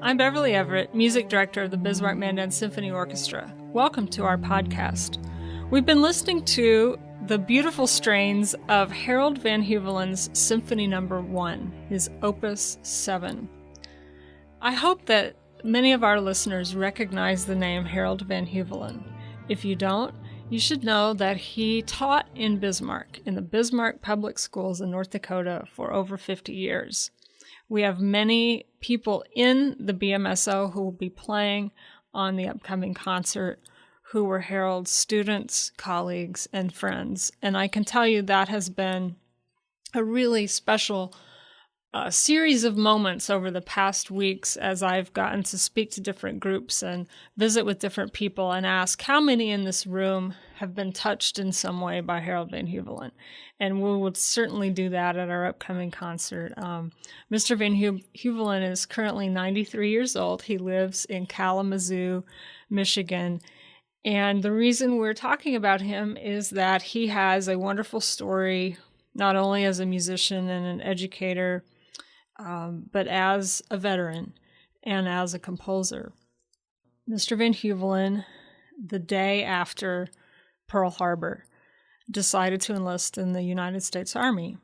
I'm Beverly Everett, Music Director of the Bismarck Mandan Symphony Orchestra. Welcome to our podcast. We've been listening to the beautiful strains of Harold Van Heuvelen's Symphony No. 1, his Opus 7. I hope that many of our listeners recognize the name Harold Van Heuvelen. If you don't, you should know that he taught in Bismarck, in the Bismarck Public Schools in North Dakota for over 50 years. We have many people in the BMSO who will be playing on the upcoming concert who were Harold's students, colleagues, and friends. And I can tell you that has been a really special series of moments over the past weeks as I've gotten to speak to different groups and visit with different people and ask how many in this room have been touched in some way by Harold Van Heuvelen. And we will certainly do that at our upcoming concert. Mr. Van Heuvelen is currently 93 years old. He lives in Kalamazoo, Michigan. And the reason we're talking about him is that he has a wonderful story, not only as a musician and an educator, but as a veteran and as a composer. Mr. Van Heuvelen, the day after Pearl Harbor, decided to enlist in the United States Army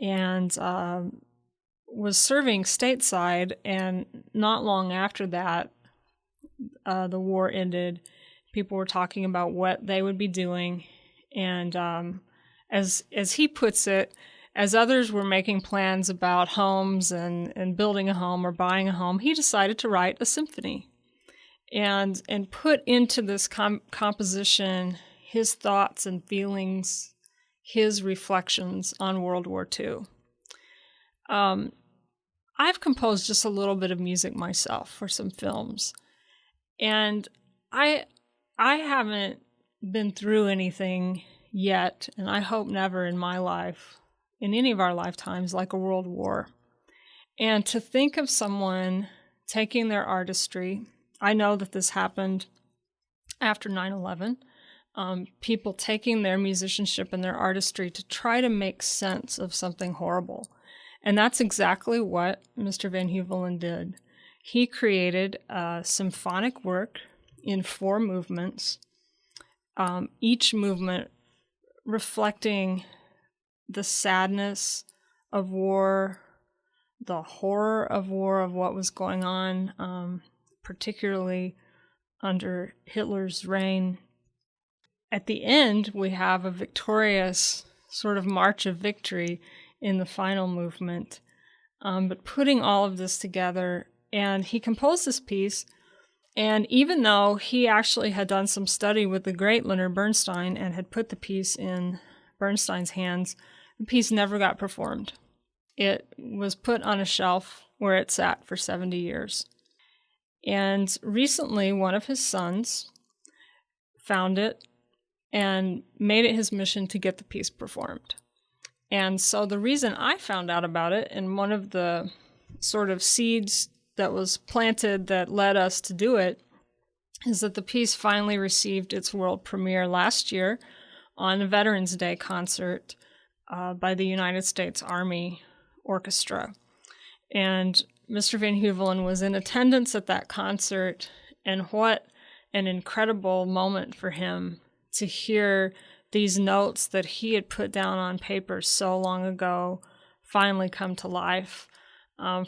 and was serving stateside, and not long after that, the war ended. People were talking about what they would be doing, and as he puts it, as others were making plans about homes and building a home or buying a home, he decided to write a symphony and put into this composition his thoughts and feelings, his reflections on World War II. I've composed just a little bit of music myself for some films, and I haven't been through anything yet, and I hope never in my life, in any of our lifetimes, like a world war. And to think of someone taking their artistry, I know that this happened after 9/11, people taking their musicianship and their artistry to try to make sense of something horrible. And that's exactly what Mr. Van Heuvelen did. He created a symphonic work in 4 movements, each movement reflecting the sadness of war, the horror of war, of what was going on, particularly under Hitler's reign. At the end, we have a victorious sort of march of victory in the final movement. But putting all of this together, and he composed this piece, and even though he actually had done some study with the great Leonard Bernstein and had put the piece in Bernstein's hands, the piece never got performed. It was put on a shelf where it sat for 70 years. And recently, one of his sons found it and made it his mission to get the piece performed. And so the reason I found out about it, and one of the sort of seeds that was planted that led us to do it, is that the piece finally received its world premiere last year on a Veterans Day concert by the United States Army Orchestra. And Mr. Van Heuvelen was in attendance at that concert, and what an incredible moment for him to hear these notes that he had put down on paper so long ago finally come to life.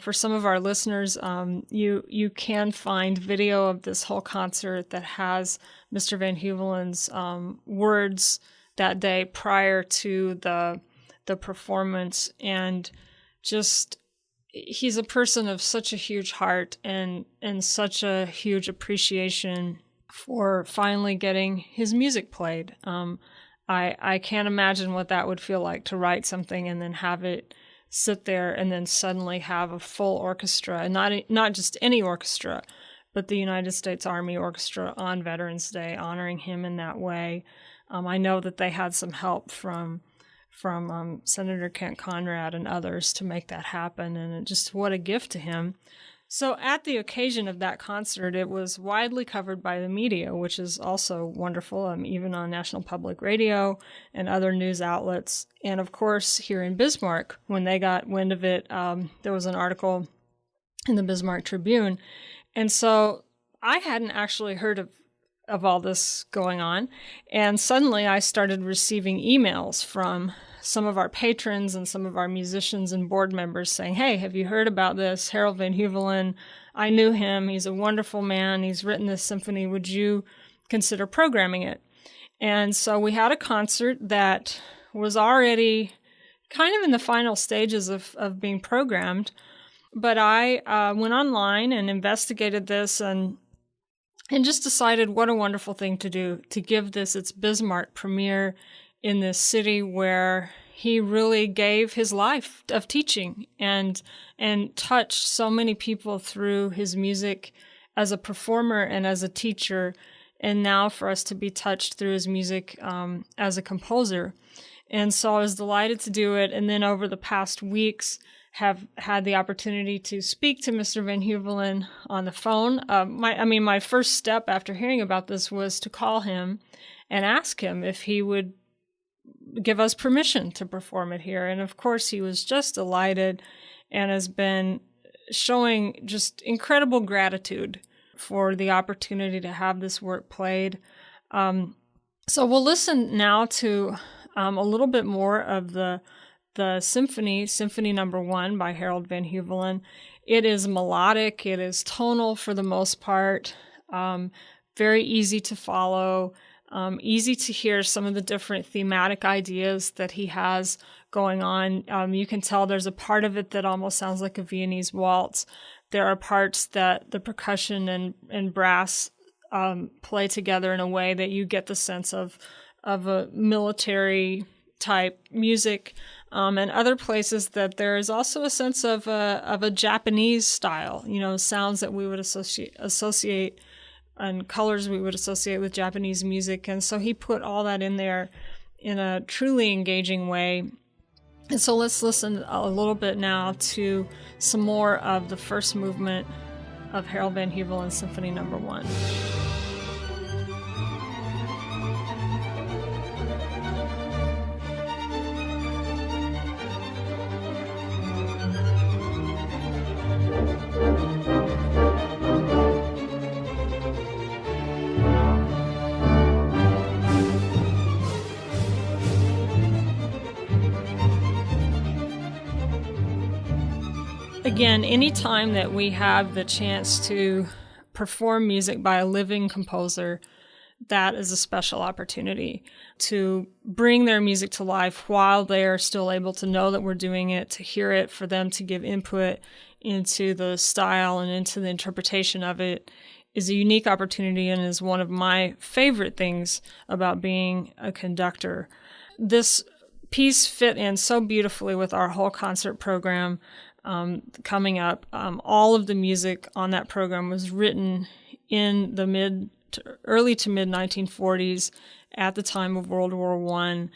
For some of our listeners, you can find video of this whole concert that has Mr. Van Heuvelen's words that day prior to the performance, and just he's a person of such a huge heart and such a huge appreciation for finally getting his music played. I can't imagine what that would feel like, to write something and then have it sit there and then suddenly have a full orchestra, and not just any orchestra, but the United States Army Orchestra on Veterans Day, honoring him in that way. I know that they had some help from Senator Kent Conrad and others to make that happen, and just what a gift to him. So at the occasion of that concert, it was widely covered by the media, which is also wonderful, even on National Public Radio and other news outlets. And of course, here in Bismarck, when they got wind of it, there was an article in the Bismarck Tribune. And so I hadn't actually heard of all this going on. And suddenly I started receiving emails from some of our patrons and some of our musicians and board members saying, "Hey, have you heard about this? Harold Van Heuvelen, I knew him. He's a wonderful man. He's written this symphony. Would you consider programming it?" And so we had a concert that was already kind of in the final stages of being programmed. But I went online and investigated this and just decided what a wonderful thing to do, to give this its Bismarck premiere in this city where he really gave his life of teaching and touched so many people through his music as a performer and as a teacher, and now for us to be touched through his music as a composer. And so I was delighted to do it, and then over the past weeks have had the opportunity to speak to Mr. Van Heuvelen on the phone. My first step after hearing about this was to call him and ask him if he would give us permission to perform it here. And of course, he was just delighted and has been showing just incredible gratitude for the opportunity to have this work played. So we'll listen now to a little bit more of the Symphony No. 1 by Harold Van Heuvelen. It is melodic, it is tonal for the most part, very easy to follow, easy to hear some of the different thematic ideas that he has going on. You can tell there's a part of it that almost sounds like a Viennese waltz. There are parts that the percussion and brass play together in a way that you get the sense of a military type music, and other places that there is also a sense of a Japanese style, sounds that we would associate and colors we would associate with Japanese music. And so he put all that in there in a truly engaging way. And so let's listen a little bit now to some more of the first movement of Harold Van Heuvelen's Symphony No. 1. Again, anytime that we have the chance to perform music by a living composer, that is a special opportunity to bring their music to life while they are still able to know that we're doing it, to hear it, for them to give input into the style and into the interpretation of it is a unique opportunity and is one of my favorite things about being a conductor. This piece fit in so beautifully with our whole concert program coming up. All of the music on that program was written in the early to mid 1940s at the time of World War I.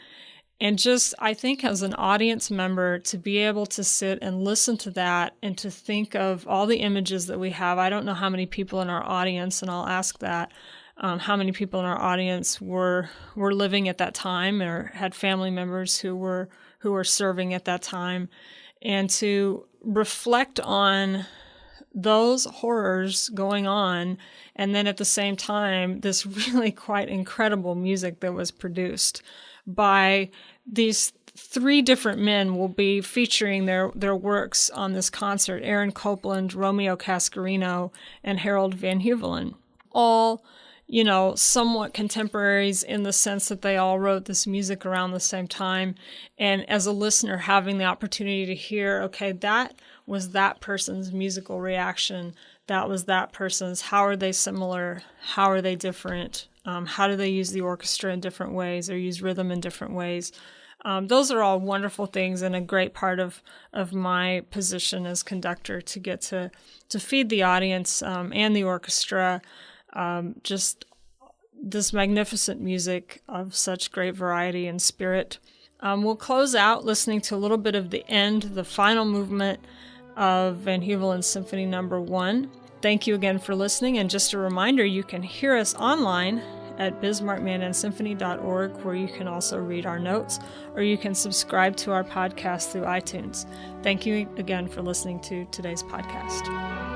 And just, I think as an audience member, to be able to sit and listen to that and to think of all the images that we have. I don't know how many people in our audience, and I'll ask that, how many people in our audience were living at that time or had family members who were serving at that time. And to reflect on those horrors going on, and then at the same time, this really quite incredible music that was produced by these three different men will be featuring their works on this concert: Aaron Copland, Romeo Cascarino, and Harold Van Heuvelen. All, somewhat contemporaries in the sense that they all wrote this music around the same time. And as a listener, having the opportunity to hear, okay, that was that person's musical reaction. That was that person's. How are they similar? How are they different? How do they use the orchestra in different ways or use rhythm in different ways? Those are all wonderful things and a great part of my position as conductor, to get to feed the audience and the orchestra just this magnificent music of such great variety and spirit. We'll close out listening to a little bit of the final movement of Van Heuvelen's Symphony No. 1. Thank you again for listening, and just a reminder, you can hear us online at bismarckmandansymphony.org, where you can also read our notes, or you can subscribe to our podcast through iTunes. Thank you again for listening to today's podcast.